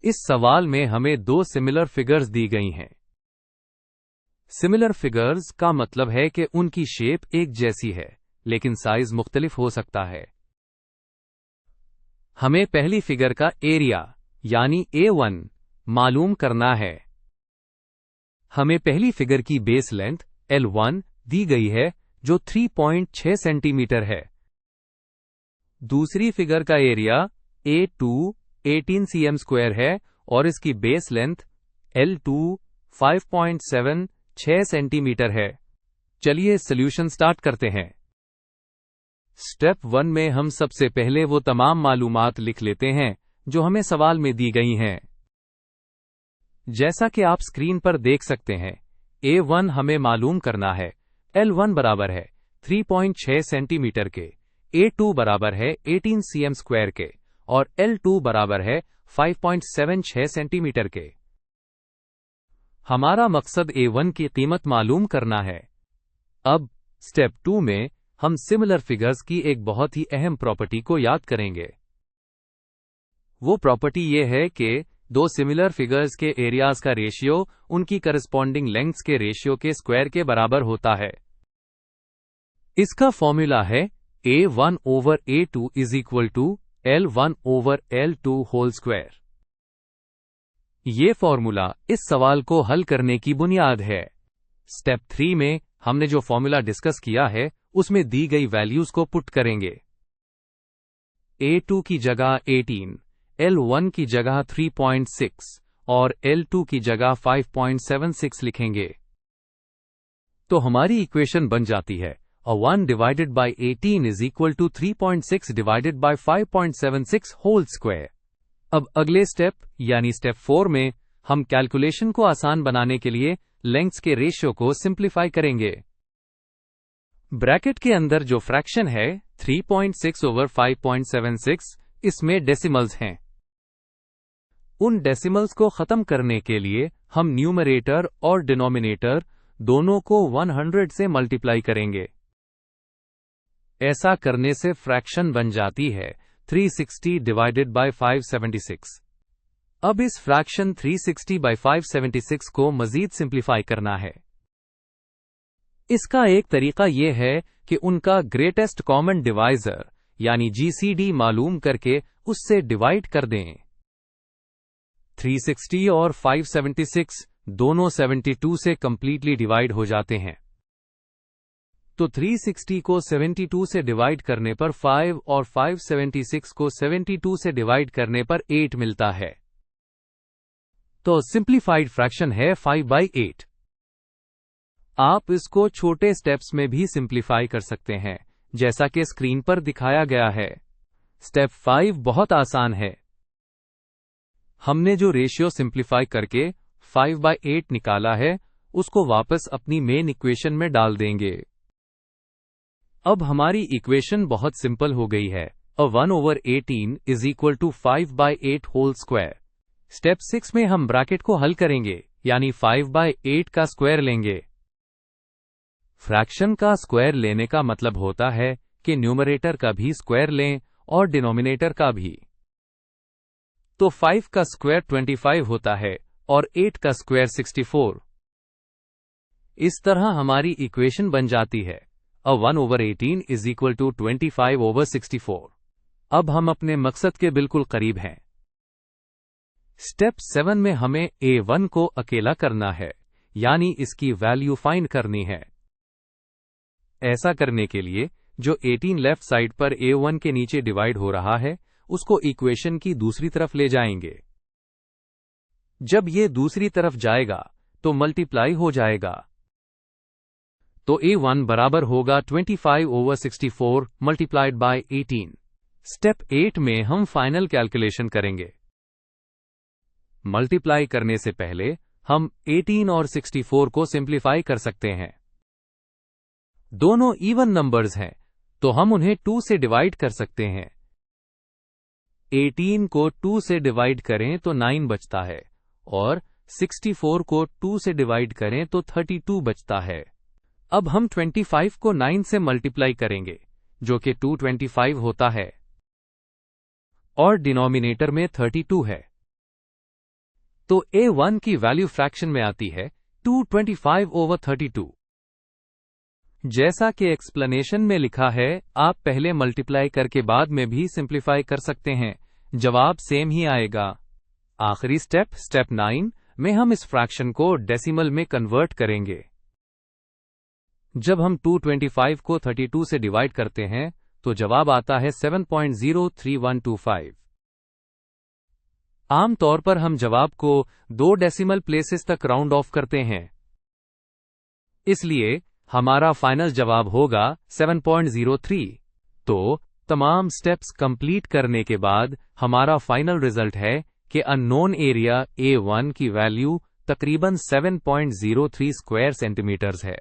इस सवाल में हमें दो सिमिलर फिगर्स दी गई हैं। सिमिलर फिगर्स का मतलब है कि उनकी शेप एक जैसी है, लेकिन साइज मुख्तलिफ हो सकता है। हमें पहली फिगर का एरिया यानी A1 मालूम करना है। हमें पहली फिगर की बेस लेंथ L1 दी गई है, जो 3.6 सेंटीमीटर है। दूसरी फिगर का एरिया A2 18 cm² है और इसकी बेस लेंथ L2 5.76 सेंटीमीटर है। चलिए सॉल्यूशन स्टार्ट करते हैं। स्टेप 1 में हम सबसे पहले वो तमाम मालूमात लिख लेते हैं जो हमें सवाल में दी गई हैं। जैसा कि आप स्क्रीन पर देख सकते हैं, A1 हमें मालूम करना है। L1 बराबर है 3.6 सेंटीमीटर के, A2 बराबर है 18 cm² के और L2 बराबर है 5.76 सेंटीमीटर के। हमारा मकसद A1 की कीमत मालूम करना है। अब स्टेप 2 में हम सिमिलर फिगर्स की एक बहुत ही अहम प्रॉपर्टी को याद करेंगे। वो प्रॉपर्टी ये है कि दो सिमिलर फिगर्स के एरियाज का रेशियो उनकी करस्पॉन्डिंग लेंथ्स के रेशियो के स्क्वायर के बराबर होता है। इसका फॉर्मूला है A1 over A2 is equal to L1 over L2 whole square. ये फॉर्मूला इस सवाल को हल करने की बुनियाद है। स्टेप 3 में हमने जो फॉर्मूला डिस्कस किया है उसमें दी गई वैल्यूज को पुट करेंगे। A2 की जगह 18, L1 की जगह 3.6 और L2 की जगह 5.76 लिखेंगे तो हमारी इक्वेशन बन जाती है 1 divided by 18 is equal to 3.6 divided by 5.76 whole square. अब अगले स्टेप यानी स्टेप 4 में हम कैलकुलेशन को आसान बनाने के लिए लेंथ्स के रेशियो को सिंप्लीफाई करेंगे। ब्रैकेट के अंदर जो फ्रैक्शन है 3.6 over 5.76, इसमें डेसिमल्स हैं। उन डेसिमल्स को खत्म करने के लिए हम न्यूमरेटर और डिनोमिनेटर दोनों को 100 से मल्टीप्लाई करेंगे। ऐसा करने से फ्रैक्शन बन जाती है 360 डिवाइडेड बाय 576। अब इस फ्रैक्शन 360 बाय 576 को मजीद सिंप्लीफाई करना है। इसका एक तरीका यह है कि उनका ग्रेटेस्ट कॉमन डिवाइजर यानी GCD मालूम करके उससे डिवाइड कर दें। 360 और 576 दोनों 72 से कंप्लीटली डिवाइड हो जाते हैं। तो 360 को 72 से डिवाइड करने पर 5 और 576 को 72 से डिवाइड करने पर 8 मिलता है। तो सिंप्लीफाइड फ्रैक्शन है 5/8। आप इसको छोटे स्टेप्स में भी सिंप्लीफाई कर सकते हैं, जैसा कि स्क्रीन पर दिखाया गया है। स्टेप 5 बहुत आसान है। हमने जो रेशियो सिंप्लीफाई करके 5/8 निकाला है, उसको वापस अपनी मेन इक्वेशन में डाल देंगे। अब हमारी इक्वेशन बहुत सिंपल हो गई है। 1 over 18 is equal to 5/8 whole square. Step 6 में हम ब्रैकेट को हल करेंगे, यानी 5/8 का स्क्वायर लेंगे। फ्रैक्शन का स्क्वायर लेने का मतलब होता है कि न्यूमरेटर का भी स्क्वायर लें और डिनोमिनेटर का भी। तो 5 का स्क्वायर 25 होता है और 8 का स्क्वायर 64। इस तरह हमारी इक्वेशन बन जाती है 1 over 18 is equal to 25 over 64। अब हम अपने मकसद के बिल्कुल करीब हैं। स्टेप 7 में हमें A1 को अकेला करना है, यानी इसकी वैल्यू फाइंड करनी है। ऐसा करने के लिए जो 18 लेफ्ट साइड पर A1 के नीचे डिवाइड हो रहा है, उसको इक्वेशन की दूसरी तरफ ले जाएंगे। जब ये दूसरी तरफ जाएगा तो मल्टीप्लाई हो जाएगा। तो A1 बराबर होगा 25 over 64 मल्टीप्लाइड बाय 18। स्टेप 8 में हम फाइनल कैलकुलेशन करेंगे। मल्टीप्लाई करने से पहले हम 18 और 64 को सिंप्लीफाई कर सकते हैं। दोनों इवन नंबर्स हैं, तो हम उन्हें 2 से डिवाइड कर सकते हैं। 18 को 2 से डिवाइड करें तो 9 बचता है और 64 को 2 से डिवाइड करें तो 32 बचता है। अब हम 25 को 9 से मल्टीप्लाई करेंगे, जो कि 225 होता है, और डिनोमिनेटर में 32 है। तो A1 की वैल्यू फ्रैक्शन में आती है 225/32। जैसा कि एक्सप्लेनेशन में लिखा है, आप पहले मल्टीप्लाई करके बाद में भी सिंप्लीफाई कर सकते हैं, जवाब सेम ही आएगा। आखिरी स्टेप 9 में हम इस फ्रैक्शन को डेसिमल में कन्वर्ट करेंगे। जब हम 225 को 32 से डिवाइड करते हैं तो जवाब आता है 7.03125। आमतौर पर हम जवाब को 2 डेसिमल प्लेसेस तक राउंड ऑफ करते हैं, इसलिए हमारा फाइनल जवाब होगा 7.03। तो तमाम स्टेप्स कंप्लीट करने के बाद हमारा फाइनल रिजल्ट है कि अननोन एरिया A1 की वैल्यू तकरीबन 7.03 स्क्वायर सेंटीमीटर्स है।